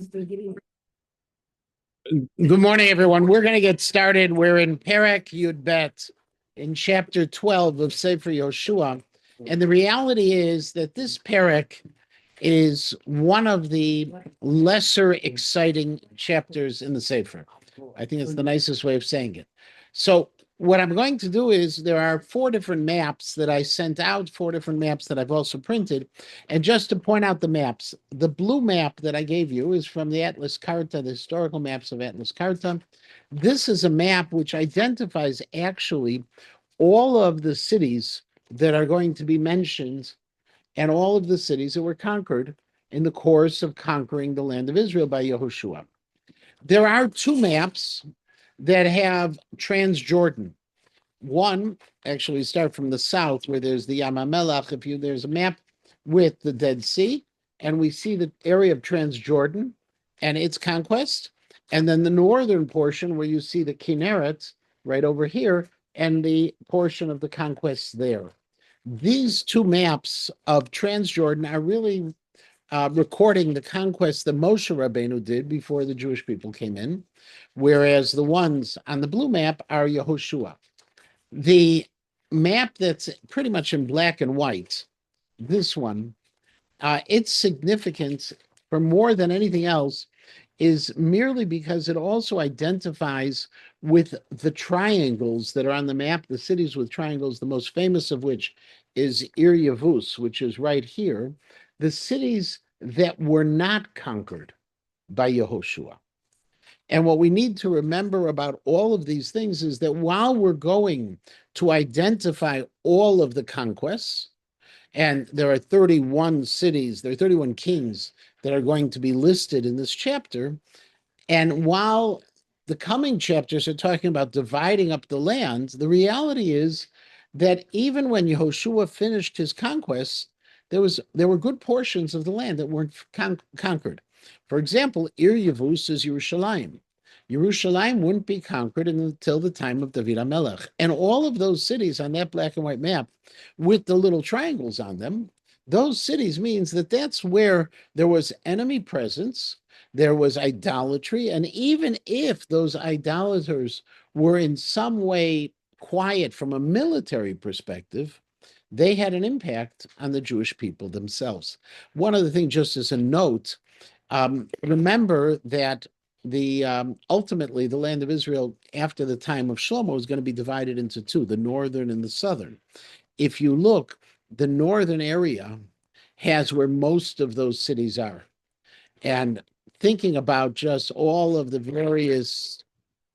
Good morning, everyone. We're going to get started. We're in Perek Yud Bet in chapter 12 of Sefer Yehoshua. And the reality is that this Perek is one of the lesser exciting chapters in the Sefer. I think it's the nicest way of saying it. So what I'm going to do is there are 4 different maps that I sent out, 4 different maps that I've also printed. And just to point out the maps, the blue map that I gave you is from the Atlas Carta, the historical maps of Atlas Carta. This is a map which identifies actually all of the cities that are going to be mentioned and all of the cities that were conquered in the course of conquering the land of Israel by Yehoshua. There are 2 maps that have Transjordan. One, actually start from the south where there's the Yam HaMelech. There's a map with the Dead Sea, and we see the area of Transjordan and its conquest, and then the northern portion where you see the Kinneret right over here and the portion of the conquest there. These 2 maps of Transjordan are really recording the conquest that Moshe Rabbeinu did before the Jewish people came in, whereas the ones on the blue map are Yehoshua. The map that's pretty much in black and white, this one, its significance for more than anything else is merely because it also identifies with the triangles that are on the map, the cities with triangles, the most famous of which is Ir Yavuz, which is right here, the cities that were not conquered by Yehoshua. And what we need to remember about all of these things is that while we're going to identify all of the conquests, and there are 31 cities, there are 31 kings that are going to be listed in this chapter, and while the coming chapters are talking about dividing up the land, the reality is that even when Yehoshua finished his conquests, there were good portions of the land that weren't conquered. For example, Ir Yavuz is Yerushalayim. Yerushalayim wouldn't be conquered until the time of David HaMelech. And all of those cities on that black and white map with the little triangles on them, those cities means that that's where there was enemy presence, there was idolatry, and even if those idolaters were in some way quiet from a military perspective, they had an impact on the Jewish people themselves. One other thing, just as a note, remember that ultimately the land of Israel after the time of Shlomo is going to be divided into 2, the northern and the southern. If you look, the northern area has where most of those cities are. And thinking about just all of the various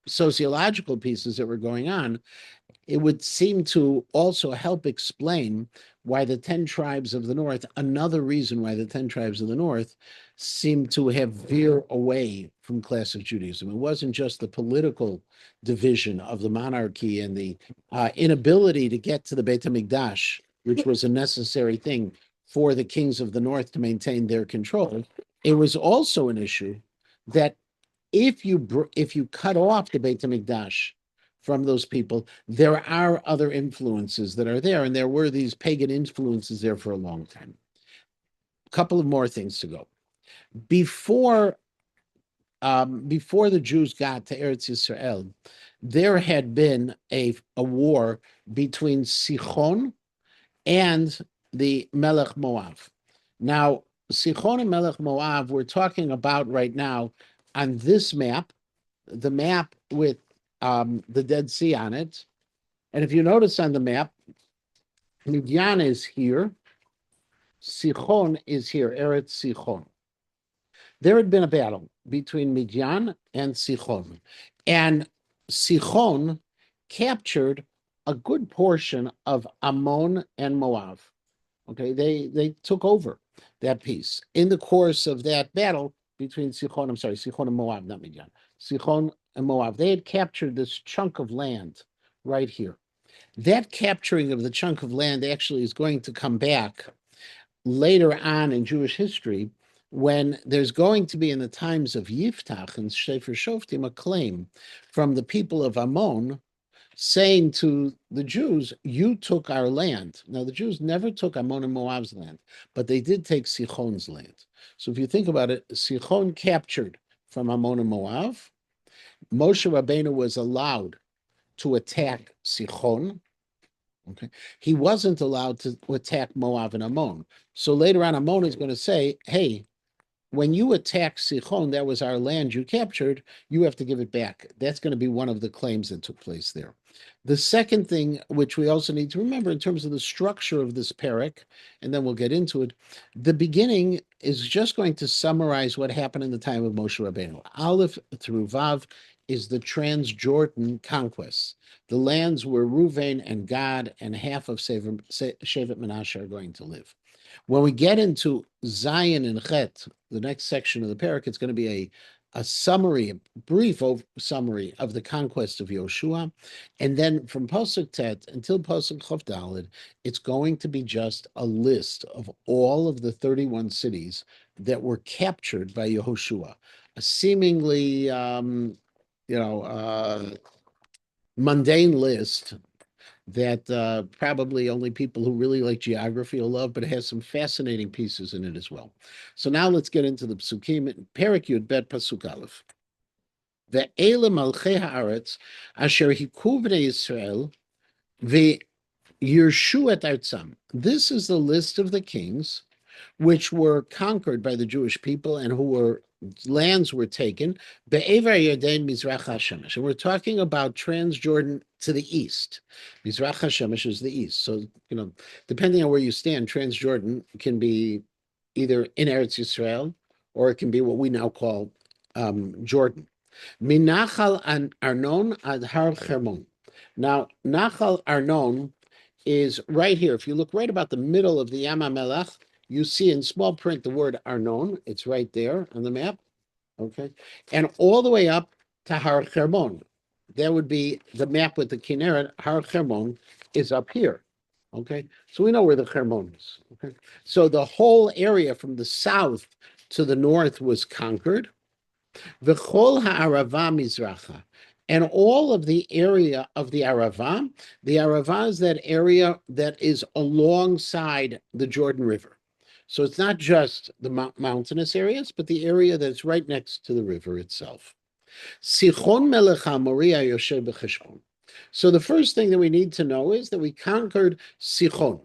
sociological pieces that were going on, it would seem to also help explain why the 10 tribes of the north, another reason why the 10 tribes of the north seem to have veered away from classic Judaism. It wasn't just the political division of the monarchy and the inability to get to the Beit HaMikdash, which was a necessary thing for the kings of the north to maintain their control. It was also an issue that if you cut off the Beit HaMikdash from those people, there are other influences that are there, and there were these pagan influences there for a long time. A couple of more things to go. Before the Jews got to Eretz Yisrael, there had been a war between Sichon and the Melech Moab. Now, Sichon and Melech Moab, we're talking about right now on this map, the map with the Dead Sea on it. And if you notice on the map, Midian is here, Sichon is here, Eretz Sichon. There had been a battle between Midian and Sichon. And Sichon captured a good portion of Ammon and Moab. Okay, they took over that piece. In the course of that battle between Sichon and Moab, not Midian, Sichon and Moab, they had captured this chunk of land right here. That capturing of the chunk of land actually is going to come back later on in Jewish history when there's going to be in the times of Yiftach and Sefer Shoftim a claim from the people of Ammon saying to the Jews, you took our land. Now, the Jews never took Ammon and Moab's land, but they did take Sichon's land. So if you think about it, Sichon captured from Ammon and Moab. Moshe Rabbeinu was allowed to attack Sichon. Okay, he wasn't allowed to attack Moab and Ammon. So later on, Ammon is going to say, "Hey, when you attack Sichon, that was our land you captured, you have to give it back." That's going to be one of the claims that took place there. The second thing, which we also need to remember in terms of the structure of this parak, and then we'll get into it, the beginning is just going to summarize what happened in the time of Moshe Rabbeinu. Aleph through Vav is the Transjordan conquest. The lands where Ruvain and Gad and half of Shevet Menashe are going to live. When we get into Zion and Chet, the next section of the parak, it's going to be a summary, a brief summary of the conquest of Yehoshua. And then from Pasuk Tet until Pasuk Chof Daled, it's going to be just a list of all of the 31 cities that were captured by Yehoshua. A seemingly, mundane list that probably only people who really like geography will love, but it has some fascinating pieces in it as well. So now let's get into the psukim. Perek Yud Bet Pasuk Aleph. Ve'ele malchei haaretz asher hiku bnei Yisrael ve'yirshu et artzam. This is the list of the kings which were conquered by the Jewish people and lands were taken. Be'ever Yarden Mizrach HaShemesh. And we're talking about Transjordan to the east. Mizrach HaShemesh is the east. So, depending on where you stand, Transjordan can be either in Eretz Yisrael or it can be what we now call Jordan. Minachal Arnon ad Har Hermon. Now, Nachal Arnon is right here. If you look right about the middle of the Yam HaMelech, you see in small print the word Arnon. It's right there on the map. Okay. And all the way up to Har Hermon. That would be the map with the Kinneret. Har Hermon is up here. Okay. So we know where the Hermon is. Okay. So the whole area from the south to the north was conquered. V'chol ha'arava mizracha. And all of the area of the Arava is that area that is alongside the Jordan River. So it's not just the mountainous areas, but the area that's right next to the river itself. Sichon melech HaMoriah yosher b'Cheshbon. So the first thing that we need to know is that we conquered Sichon.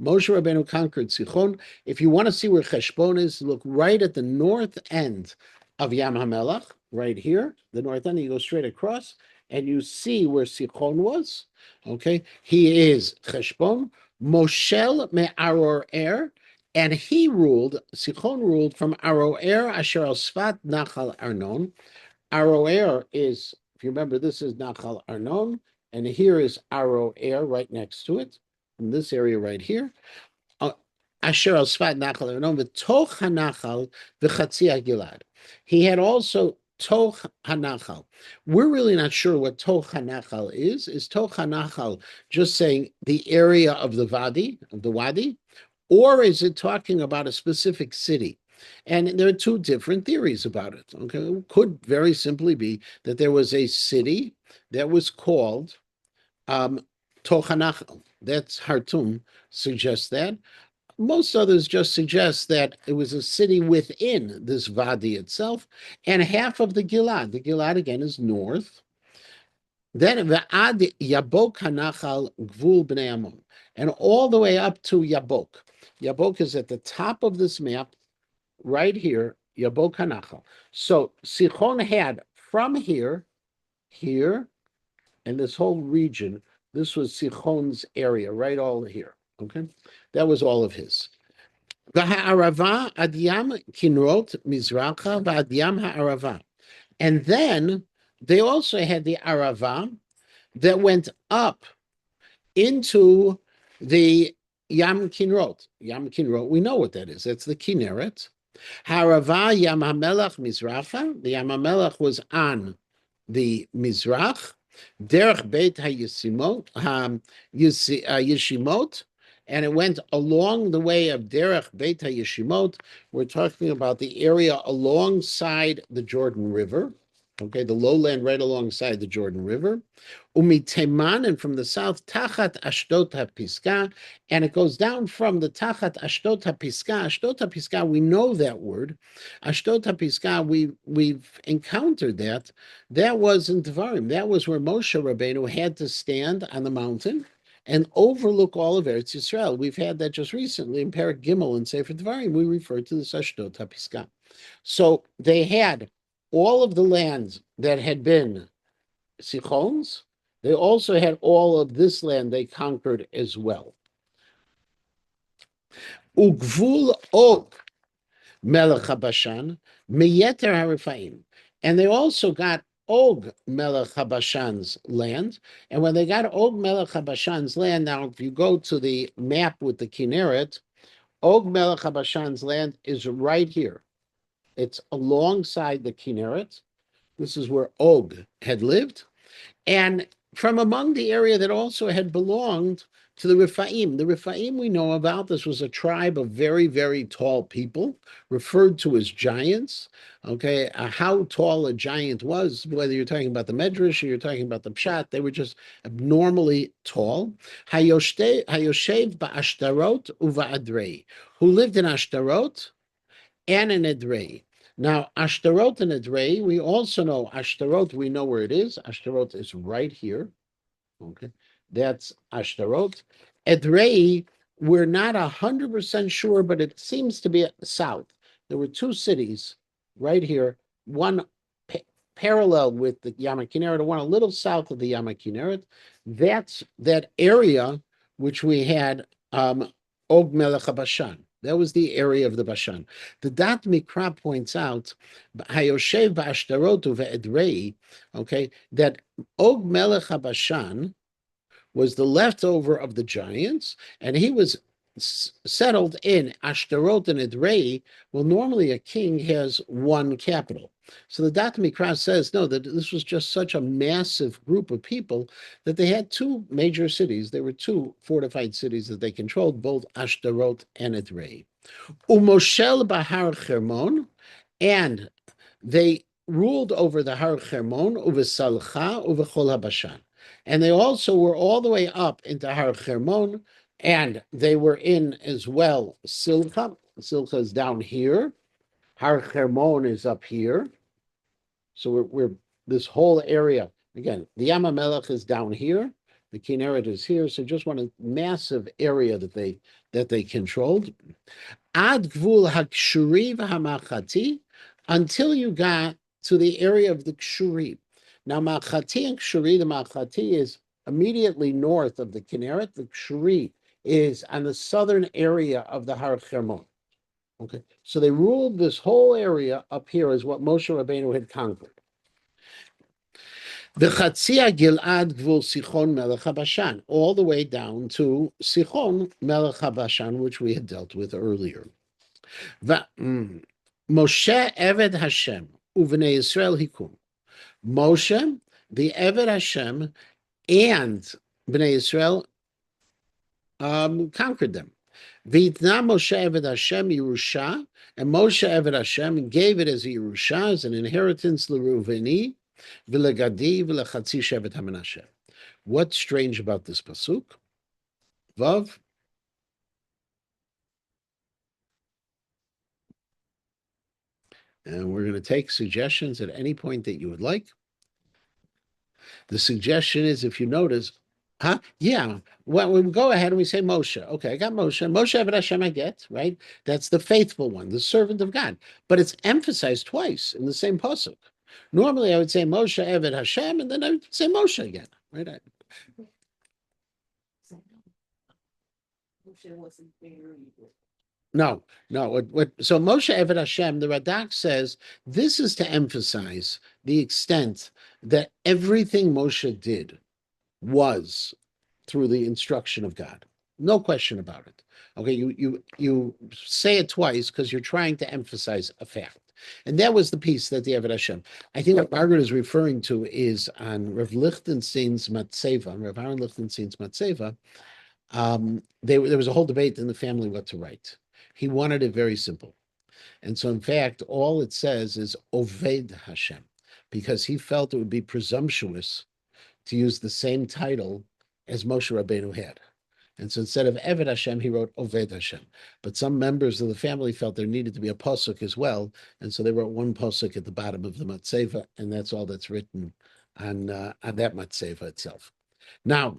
Moshe Rabbeinu conquered Sichon. If you want to see where Cheshbon is, look right at the north end of Yam HaMelech, right here, the north end. You go straight across, and you see where Sichon was. Okay, he is Cheshbon, Moshel me'Aror, and he ruled. Sichon ruled from Aroer asher al Sfat Nachal Arnon. Aroer is, if you remember, this is Nachal Arnon, and here is Aroer right next to it, in this area right here. Asher al Sfat Nachal Arnon v'toch hanachal v'chatzi Gilad. He had also Toch Hanachal. We're really not sure what Toch Hanachal is. Is Toch Hanachal just saying the area of the wadi, or is it talking about a specific city? And there are two different theories about it. Okay, it could very simply be that there was a city that was called Toch Hanachal. That's Hartum suggests that. Most others just suggest that it was a city within this Vadi itself, and half of the Gilad. The Gilad, again, is north. Then V'ad Yabok Hanachal Gvul Bnei Ammon, and all the way up to Yabok. Yabok is at the top of this map, right here, Yabok Hanachal. So Sichon had from here, and this whole region, this was Sichon's area, right all here. Okay, that was all of his. V'ha'arava ad yam kinrot mizracha v'ad yam ha'arava. And then they also had the Arava that went up into the Yam Kinrot. Yam Kinrot, we know what that is. That's the Kinneret. Ha'arava Yam HaMelech Mizracha. The Yam HaMelech was on the Mizrach. Derech Beit HaYeshimot, and it went along the way of Derech Beit HaYeshimot. We're talking about the area alongside the Jordan River. okay, the lowland right alongside the Jordan River. Teman, and from the south, Tachat Ashdot HaPisgah, and it goes down from the Tachat Ashdot HaPisgah. Ashdot HaPisgah, we know that word. Ashdot HaPisgah, we've encountered that. That was in Devarim. That was where Moshe Rabbeinu had to stand on the mountain and overlook all of Eretz Yisrael. We've had that just recently in Perek Gimel and Sefer Devarim. We refer to this Ashdot HaPisgah. So they had all of the lands that had been Sichons. They also had all of this land they conquered as well. Ugvul Og Melech HaBashan Meyeter HaRefaim. And they also got Og Melech HaBashan's land. And when they got Og Melech HaBashan's land, now if you go to the map with the Kinneret, Og Melech HaBashan's land is right here. It's alongside the Kinneret. This is where Og had lived. And from among the area that also had belonged to the Rephaim. The Rephaim we know about, this was a tribe of very, very tall people, referred to as giants. Okay, how tall a giant was, whether you're talking about the Medrash or you're talking about the Pshat, they were just abnormally tall. Hayoshev ba'ashtarot uva'adrei, who lived in Ashtarot and in Edrei. Now, Ashtarot and Edrei, we also know Ashtarot, we know where it is. Ashtarot is right here. Okay, that's Ashtarot. Edrei, we're not 100% sure, but it seems to be south. There were two cities right here, one parallel with the Yam Kinneret, and one a little south of the Yam Kinneret. That's that area which we had Og Melech HaBashan. That was the area of the Bashan. The Dat Mikra points out, Hayoshev ba'ashtarot uve'edrei, okay, that Og Melech HaBashan was the leftover of the giants, and he was settled in Ashtarot and Edrei. Well, normally a king has one capital. So the Dat Mikra says, no, that this was just such a massive group of people that they had two major cities. There were two fortified cities that they controlled, both Ashtarot and Edrei. Umoshel Bahar Hermon, and they ruled over the Har Hermon, Uvesalcha, Uvechol HaBashan. And they also were all the way up into Har Hermon, and they were in as well Silcha. Silcha is down here. Har Hermon is up here. So we're this whole area. Again, the Yam HaMelech is down here. The Kinneret is here. So just one massive area that they controlled. Ad Gvul HaKshuri v'HaMachati, until you got to the area of the Kshuri. Now, Machati and Kshuri, the Machati is immediately north of the Kinneret. The Kshuri is on the southern area of the Har Hermon. Okay, so they ruled this whole area up here is what Moshe Rabbeinu had conquered. The Chatzia Gilad Gvul Sichon Melech HaBashan, all the way down to Sichon Melech HaBashan, which we had dealt with earlier. Moshe Eved Hashem Uvnei Yisrael Hikum. Moshe, the Eved Hashem, and Bnei Yisrael conquered them. V'itna Moshe Eved Hashem Yerusha, and Moshe Eved Hashem gave it as a Yerusha, as an inheritance l'Reuveni, v'legadi, v'lechatzi Shevet HaMenashe. What's strange about this pasuk? Vav. And we're going to take suggestions at any point that you would like. The suggestion is, if you notice, yeah, well, we go ahead and we say Moshe. Okay, I got Moshe. Moshe Eved Hashem I get, right? That's the faithful one, the servant of God. But it's emphasized twice in the same pasuk. Normally I would say Moshe Eved Hashem, and then I would say Moshe again, right? Moshe wasn't very evil. No. So Moshe Eved Hashem, the Radak says, this is to emphasize the extent that everything Moshe did was through the instruction of God. No question about it. Okay, you say it twice because you're trying to emphasize a fact. And that was the piece that the Eved Hashem. I think what Margaret is referring to is on Rav Lichtenstein's Matseva, Rav Aaron Lichtenstein's Matseva. There was a whole debate in the family what to write. He wanted it very simple. And so, in fact, all it says is Oved Hashem. because he felt it would be presumptuous to use the same title as Moshe Rabbeinu had. And so instead of Eved Hashem, he wrote Oved Hashem. But some members of the family felt there needed to be a posuk as well, and so they wrote one posuk at the bottom of the Matzeva, and that's all that's written on that Matzeva itself. Now,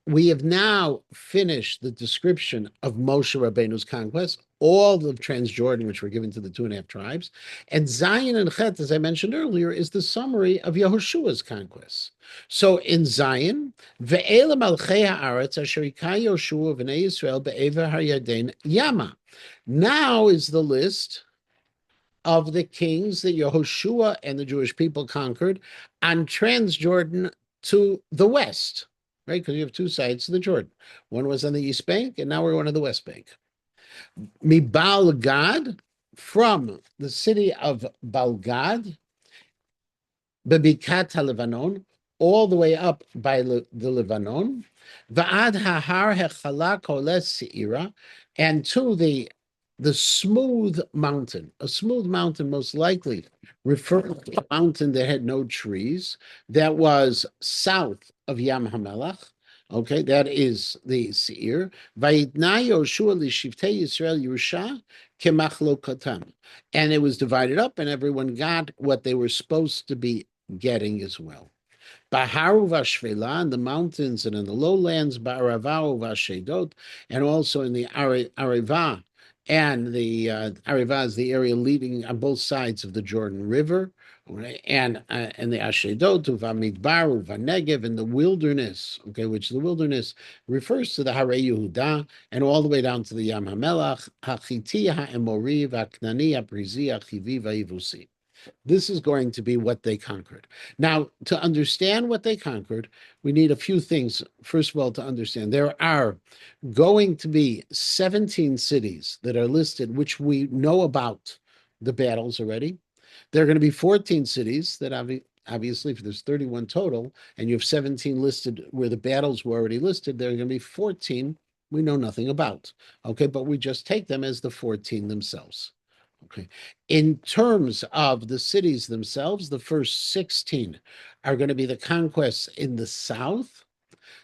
we have now finished the description of Moshe Rabbeinu's conquest, all of Transjordan, which were given to the 2.5 tribes. And Zion and Chet, as I mentioned earlier, is the summary of Yehoshua's conquests. So in Zion, Ve'ela malchei ha'aretz asher hika Yehoshua v'nei Yisrael be'ever ha'yarden yama. Now is the list of the kings that Yehoshua and the Jewish people conquered on Transjordan to the west, right? Because you have two sides to the Jordan. One was on the east bank, and now we're on the west bank. Mibal Gad, from the city of Balgad, Bebikat HaLevanon, all the way up by the Lebanon, Va'ad Hahar Hechala Koles Seira, and to the smooth mountain. A smooth mountain most likely referring to a mountain that had no trees, that was south of Yam HaMelech. Okay, that is the Seir. Vayitna Yehoshua l'shivtei Yisrael Yerusha kemachlokatam. And it was divided up, and everyone got what they were supposed to be getting as well. Baharu v'ashvela, in the mountains and in the lowlands, ba'arava v'ashedot, and also in the Areva. And the Areva is the area leading on both sides of the Jordan River, and the Ashedot, Vamidbar, Vanegev, in the wilderness, okay, which the wilderness refers to the Hare Yehuda, and all the way down to the Yam HaMelech, HaChiti, HaEmori, HaKnani, HaPrizi, HaChivi, HaYivusi. This is going to be what they conquered. Now, to understand what they conquered, we need a few things. First of all, to understand, there are going to be 17 cities that are listed, which we know about the battles already. There are going to be 14 cities that obviously, if there's 31 total, and you have 17 listed where the battles were already listed, there are going to be 14 we know nothing about. Okay, but we just take them as the 14 themselves. Okay. In terms of the cities themselves, the first 16 are going to be the conquests in the south.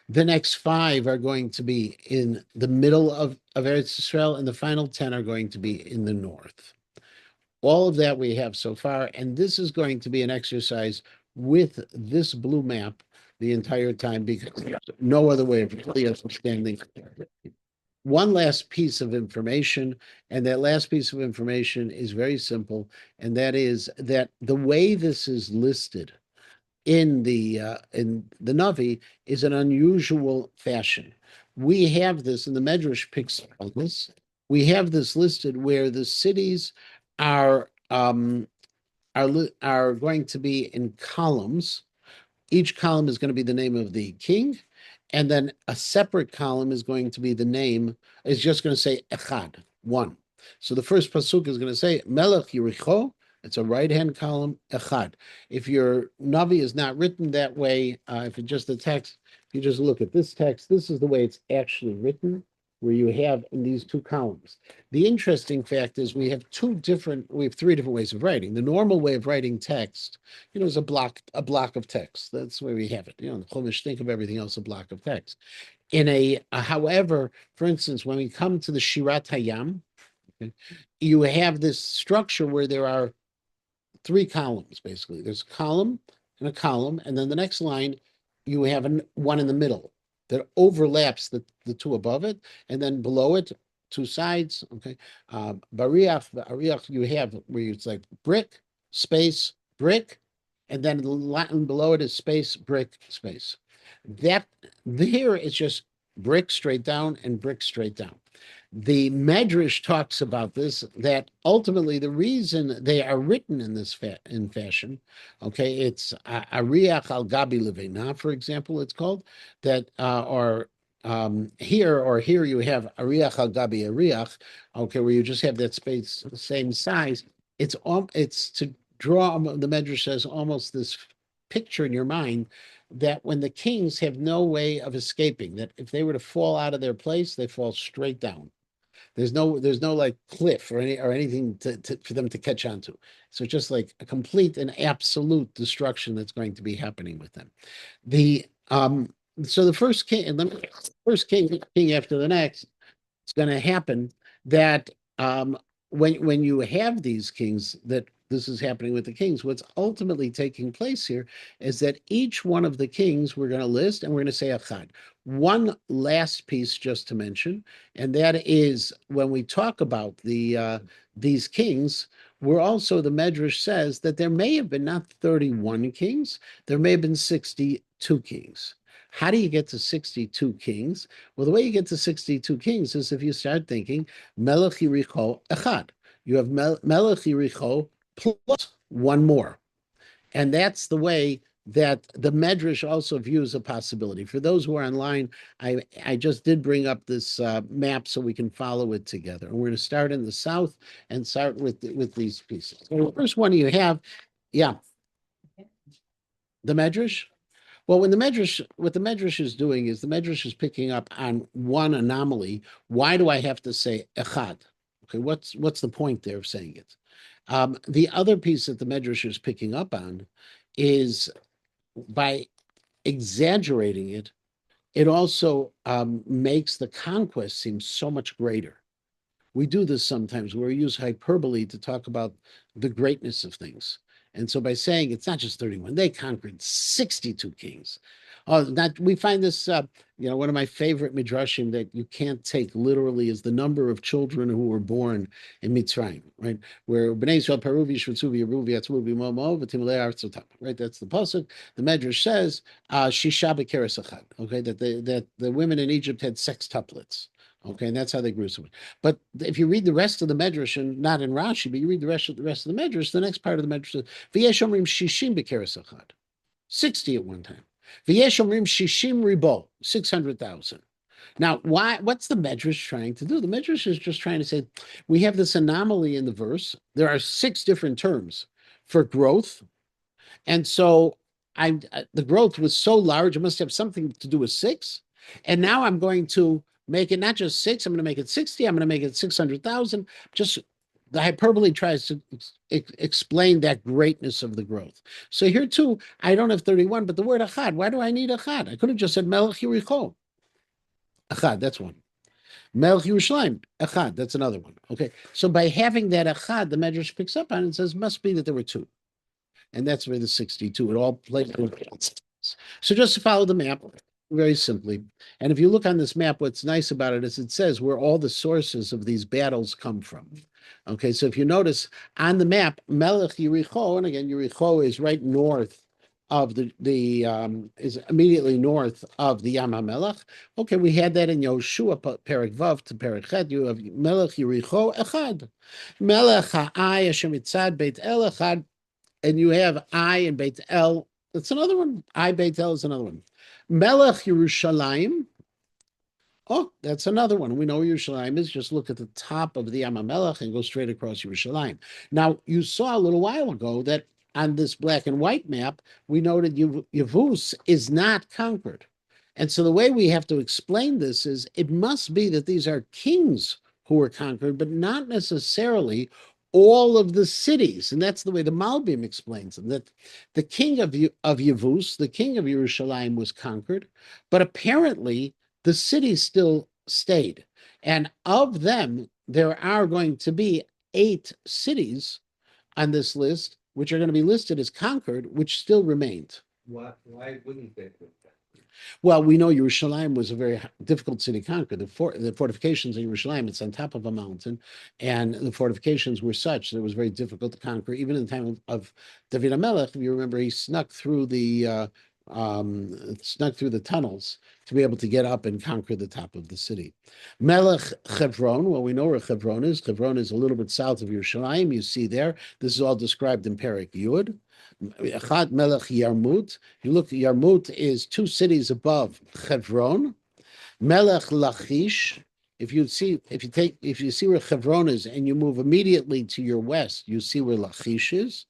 The next 5 are going to be in the middle of Eretz Israel, and the final 10 are going to be in the north. All of that we have so far, and this is going to be an exercise with this blue map the entire time, because there's no other way of really understanding. One last piece of information, and that last piece of information is very simple, and that is that the way this is listed in the Navi is an unusual fashion. We have this, and the Medrash picks on this. We have this listed where the cities are going to be in columns. Each column is going to be the name of the king, and then a separate column is going to be the name, is just going to say Echad, 1. So the first pasuk is going to say Melech Yericho. It's a right-hand column, Echad. If your Navi is not written that way, if it's just a text, if you just look at this text, this is the way it's actually written, where you have in these 2 columns. The interesting fact is we have 3 different ways of writing. The normal way of writing text, is a block of text. That's where we have it. The Chumash, think of everything else, a block of text. However, for instance, when we come to the Shirat Hayam, okay, you have this structure where there are 3 columns, basically. There's a column, and then the next line, you have one in the middle that overlaps the 2 above it, and then below it, 2 sides. Okay, Bariach, you have where it's like brick, space, brick, and then the line below it is space, brick, space. That here it's just brick straight down and brick straight down. The Medrash talks about this, that ultimately the reason they are written in this fashion, okay, it's Ariach al Gabi Levena, for example, it's called, that, here you have Ariach al Gabi Ariach, okay, where you just have that space, the same size. It's to draw, the Medrash says, almost this picture in your mind that when the kings have no way of escaping, that if they were to fall out of their place, they fall straight down. There's no like cliff or anything for them to catch onto. So just like a complete and absolute destruction that's going to be happening with them. The so the first king and the first king after the next, it's going to happen that when you have these kings, that this is happening with the kings, what's ultimately taking place here is that each one of the kings we're going to list and we're going to say achad. One last piece just to mention, and that is when we talk about these kings, we're also, the Medrash says that there may have been not 31 kings, there may have been 62 kings. How do you get to 62 kings? Well, the way you get to 62 kings is if you start thinking Melech Yericho Echad. You have Melech Yericho plus one more. And that's the way that the Medrash also views a possibility. For those who are online, I just did bring up this map so we can follow it together. And we're going to start in the south and start with these pieces. So the first one you have, yeah, the Medrash. Well, when what the Medrash is doing is the Medrash is picking up on one anomaly. Why do I have to say echad? Okay, what's the point there of saying it? The other piece that the Medrash is picking up on is by exaggerating it, it also makes the conquest seem so much greater. We do this sometimes where we use hyperbole to talk about the greatness of things. And so by saying it's not just 31, they conquered 62 kings. Oh, that we find this, one of my favorite midrashim that you can't take literally is the number of children who were born in Mitzrayim, right? Where Bnei Yisrael Paruvi Shvutzuvi Yeruvi Atzmuvi Momo V'Timulei Artzotam, right? That's the pasuk. The Medrash says Shisha B'Keres Echad, okay, that the women in Egypt had sextuplets. Okay, and that's how they grew so much. But if you read the rest of the Medrash, and not in Rashi, but you read the rest of the Medrash, the next part of the Medrash says, V'yesh omrim shishim b'keres echad, 60 at one time. V'yesh omrim shishim ribo, 600,000. Now, what's the Medrash trying to do? The Medrash is just trying to say, we have this anomaly in the verse. There are 6 different terms for growth. And so the growth was so large, it must have something to do with 6. And now I'm going to make it not just 6, I'm going to make it 60, I'm going to make it 600,000. Just the hyperbole tries to explain that greatness of the growth. So here too, I don't have 31, but the word achad, why do I need achad? I could have just said Melech Yericho. Achad, that's one. Melech Yerushalayim, achad, that's another one. Okay, so by having that achad, the Medrash picks up on it and says, must be that there were 2. And that's where the 62, it all plays. So just to follow the map, very simply. And if you look on this map, what's nice about it is it says where all the sources of these battles come from. Okay, so if you notice on the map, Melech Yericho, and again, Yericho is right north of is immediately north of the Yam HaMelech. Okay, we had that in Yehoshua, Perek Vav to Perek Chet. You have Melech Yericho Echad. Melech Ha'ai Hashem Itzad Beit El Echad. And you have I and Beit El. That's another one. I Beit El is another one. Melech Yerushalayim. Oh, that's another one. We know where Yerushalayim is. Just look at the top of the Yam HaMelech and go straight across Yerushalayim. Now, you saw a little while ago that on this black and white map, we noted Yevus is not conquered. And so the way we have to explain this is it must be that these are kings who were conquered, but not necessarily all of the cities. And that's the way the Malbim explains them, that the king of Yevus, the king of Yerushalayim, was conquered, but apparently the cities still stayed. And of them, there are going to be 8 cities on this list, which are going to be listed as conquered, which still remained. Why wouldn't they put that? Well, we know Yerushalayim was a very difficult city to conquer. The fortifications in Yerushalayim, it's on top of a mountain, and the fortifications were such that it was very difficult to conquer. Even in the time of David HaMelech, if you remember, he snuck through the tunnels to be able to get up and conquer the top of the city. Melech Chevron, well, we know where Chevron is. Chevron is a little bit south of Yerushalayim. You see there. This is all described in Perek Yud. Echad Melech Yarmut. You look, Yarmut is 2 cities above Chevron. Melech Lachish. If you see where Chevron is and you move immediately to your west, you see where Lachish is.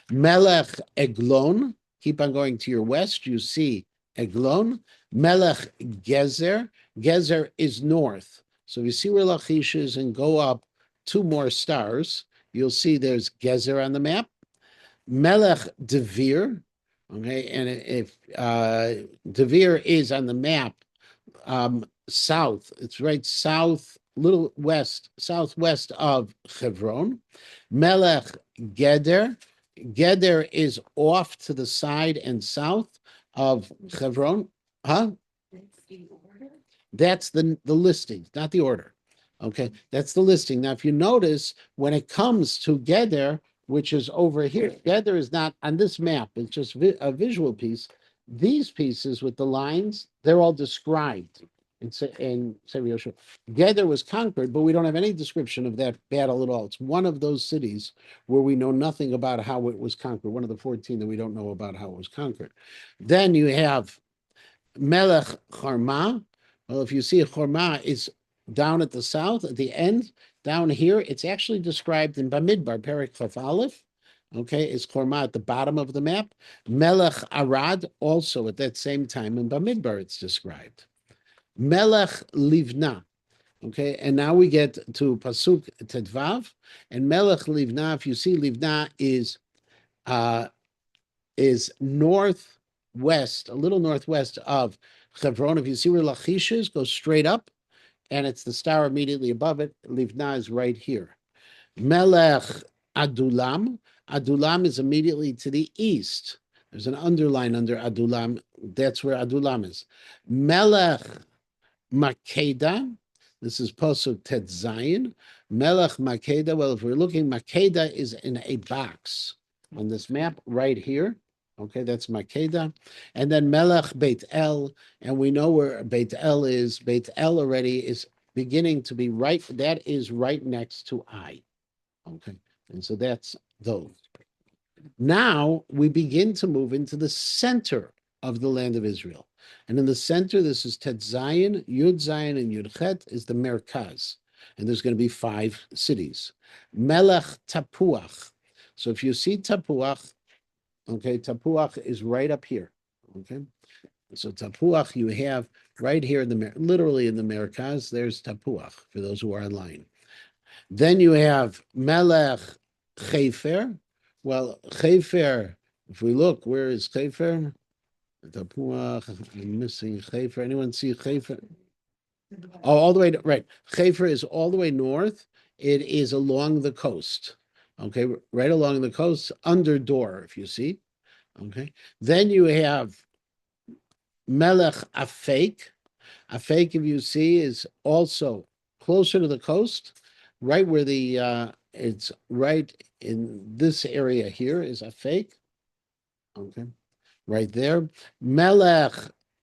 Melech Eglon. Keep on going to your west, you see Eglon. Melech Gezer. Gezer is north. So if you see where Lachish is and go up 2 more stars, you'll see there's Gezer on the map. Melech Devir, okay, and if Devir is on the map south, it's right south, little west, southwest of Hebron. Melech Geder, Geder is off to the side and south of Hebron. Huh? That's the listing, not the order. Okay, that's the listing. Now, if you notice, when it comes to Geder, which is over here, Geder is not on this map. It's just a visual piece. These pieces with the lines, they're all described in Sefer Yehoshua. Geder was conquered, but we don't have any description of that battle at all. It's one of those cities where we know nothing about how it was conquered. One of the 14 that we don't know about how it was conquered. Then you have Melech Charma. Well, if you see Chorma is down at the south, at the end, down here, it's actually described in Bamidbar, Perek Chaf Aleph. Okay, it's Chorma at the bottom of the map. Melech Arad, also at that same time in Bamidbar, it's described. Melech Livna. Okay, and now we get to Pasuk Tedvav, and Melech Livna. If you see, Livna is northwest, a little northwest of Hebron. If you see where Lachish is, go straight up, and it's the star immediately above it. Livna is right here. Melech Adulam. Adulam is immediately to the east. There's an underline under Adulam. That's where Adulam is. Melech Makeda. This is Pasuk Tet Zayin. Melech Makeda. Well, if we're looking, Makeda is in a box on this map right here. Okay, that's Makeda. And then Melech Beit El, and we know where Beit El is. Beit El already is beginning to be right, that is right next to Ai. Okay, and so that's those. Now we begin to move into the center of the land of Israel. And in the center, this is Tet Zayin, Yud Zayin, and Yud Chet is the Merkaz. And there's going to be 5 cities. Melech Tapuach. So if you see Tapuach, okay, Tapuach is right up here. Okay, so Tapuach you have right here in literally in the Merkaz. There's Tapuach for those who are online. Then you have Melech Chefer. Well, Chefer. If we look, where is Chefer? Tapuach. I'm missing Chefer. Anyone see Chefer? Oh, all the way to, right. Chefer is all the way north. It is along the coast. Okay, right along the coast, under Dor, if you see. Okay. Then you have Melech Afek. Afek, if you see, is also closer to the coast, right where it's right in this area here is Afek. Okay. Right there. Melech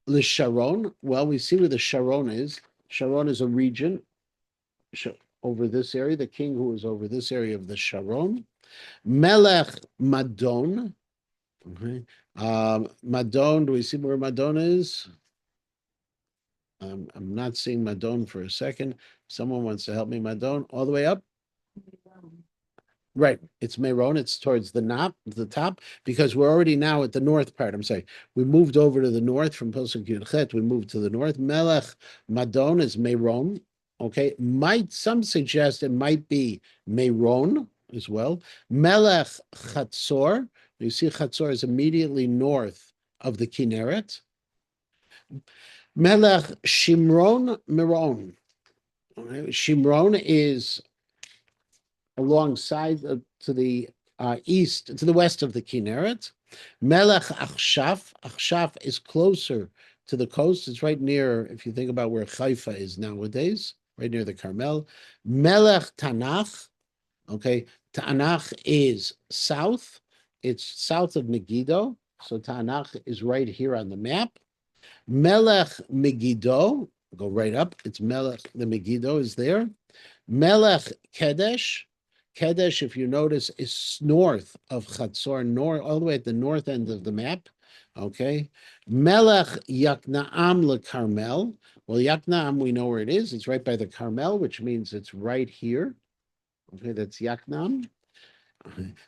L'Sharon. Well, we see where the Sharon is. Sharon is a region over this area, the king who is over this area of the Sharon. Melech Madon. Okay. Madon, do we see where Madon is? I'm not seeing Madon for a second. Someone wants to help me. Madon, all the way up? Right. It's Meron. It's towards the top, because we're already now at the north part. I'm sorry. We moved over to the north from Posuk Yud Chet. We moved to the north. Melech Madon is Meron. Okay. Some suggest it might be Meron as well. Melech Chatzor. You see Chatzor is immediately north of the Kinneret. Melech Shimron Meron. Shimron is alongside to the east, to the west of the Kinneret. Melech Achshaf. Achshaf is closer to the coast. It's right near, if you think about where Haifa is nowadays, right near the Carmel. Melech Tanach. Okay, Tanach is south. It's south of Megiddo. So Tanach is right here on the map. Melech Megiddo, go right up. It's Melech, the Megiddo is there. Melech Kedesh. Kedesh, if you notice, is north of Chatzor, all the way at the north end of the map. Okay. Melech Yaknaam LeCarmel. Well, Yaknaam, we know where it is. It's right by the Carmel, which means it's right here. Okay, that's Yaknaam.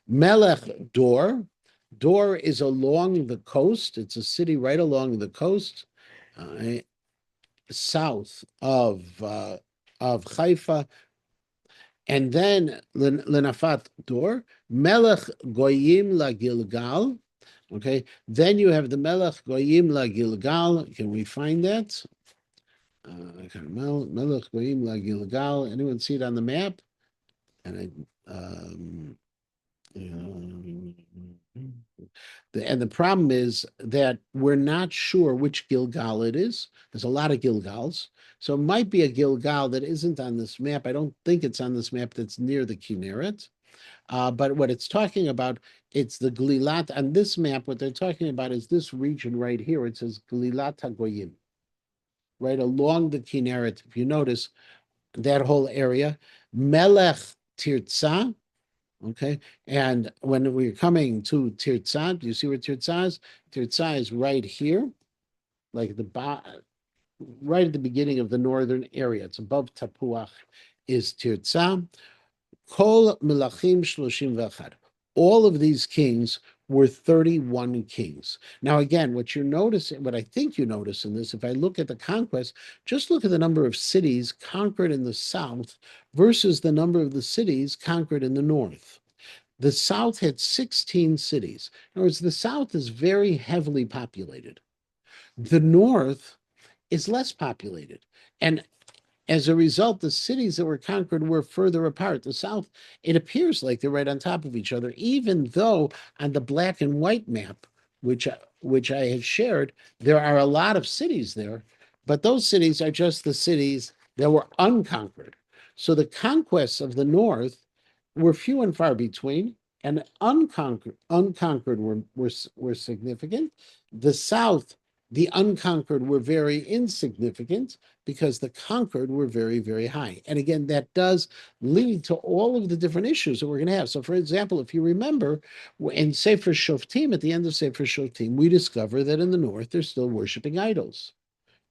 Melech Dor. Dor is along the coast. It's a city right along the coast, south of of Haifa, and then Lenafat Dor, Melech Goyim La Gilgal. Okay, then you have the Melech Goyim La Gilgal. Can we find that? Melech Goyim La Gilgal. Anyone see it on the map? And the problem is that we're not sure which Gilgal it is. There's a lot of Gilgals. So it might be a Gilgal that isn't on this map. I don't think it's on this map that's near the Kinneret. But what it's talking about, it's the Glilat. On this map, what they're talking about is this region right here. It says Glilat HaGoyim, right along the Kinneret. If you notice that whole area, Melech Tirza. Okay, and when we're coming to Tirza, do you see where Tirza is? Tirza is right here, like right at the beginning of the northern area. It's above Tapuach, is Tirza. Kol Melachim Shloshim V'Echad. All of these kings were 31 kings. Now, again, what you're noticing, what I think you notice in this, if I look at the conquest, just look at the number of cities conquered in the south versus the number of the cities conquered in the north. The south had 16 cities. In other words, the south is very heavily populated. The north is less populated. And as a result, the cities that were conquered were further apart. The south, it appears like they're right on top of each other, even though on the black and white map, which I have shared, there are a lot of cities there, but those cities are just the cities that were unconquered. So the conquests of the north were few and far between, and unconquered were significant. The south, the unconquered were very insignificant because the conquered were very, very high. And again, that does lead to all of the different issues that we're going to have. So, for example, if you remember in Sefer Shoftim, at the end of Sefer Shoftim, we discover that in the north, they're still worshiping idols.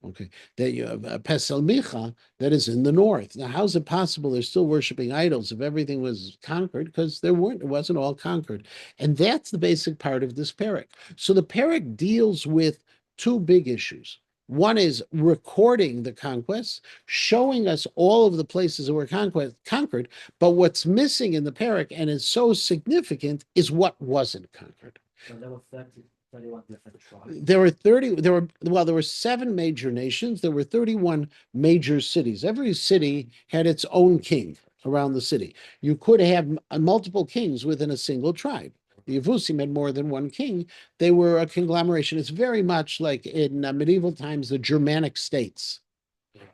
Okay, that you have Pesel Micha that is in the north. Now, how is it possible they're still worshiping idols if everything was conquered? Because it wasn't all conquered. And that's the basic part of this parak. So the parak deals with two big issues. One is recording the conquests, showing us all of the places that were conquered, but what's missing in the parak and is so significant is what wasn't conquered. So there were 31 different tribes. There were 7 major nations. There were 31 major cities. Every city had its own king around the city. You could have multiple kings within a single tribe. The Yevusim had more than one king. They were a conglomeration. It's very much like in medieval times, the Germanic states,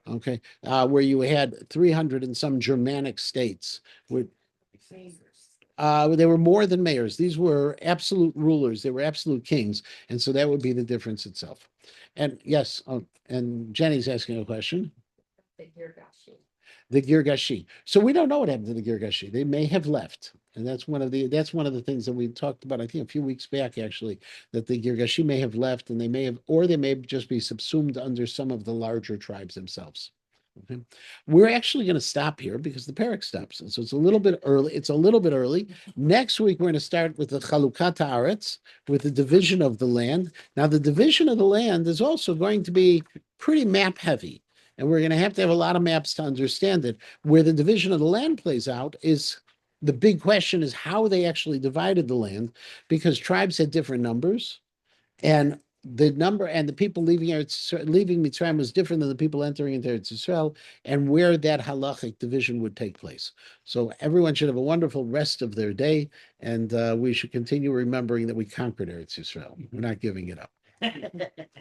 okay, where you had 300 and some Germanic states. They were more than mayors. These were absolute rulers. They were absolute kings. And so that would be the difference itself. And yes, and Jenny's asking a question. The Girgashi. So we don't know what happened to the Girgashi. They may have left. And that's one of the things that we talked about, I think a few weeks back, actually, that the Girgashi may have left and they may just be subsumed under some of the larger tribes themselves. Okay. We're actually going to stop here because the parak stops. And so it's a little bit early. Next week, we're going to start with the Chalukat Haaretz, with the division of the land. Now, the division of the land is also going to be pretty map heavy. And we're going to have a lot of maps to understand it. Where the division of the land plays out is the big question is how they actually divided the land, because tribes had different numbers. And the number and the people leaving Mitzrayim was different than the people entering into Eretz Yisrael, and where that halachic division would take place. So everyone should have a wonderful rest of their day, and we should continue remembering that we conquered Eretz Yisrael. We're not giving it up.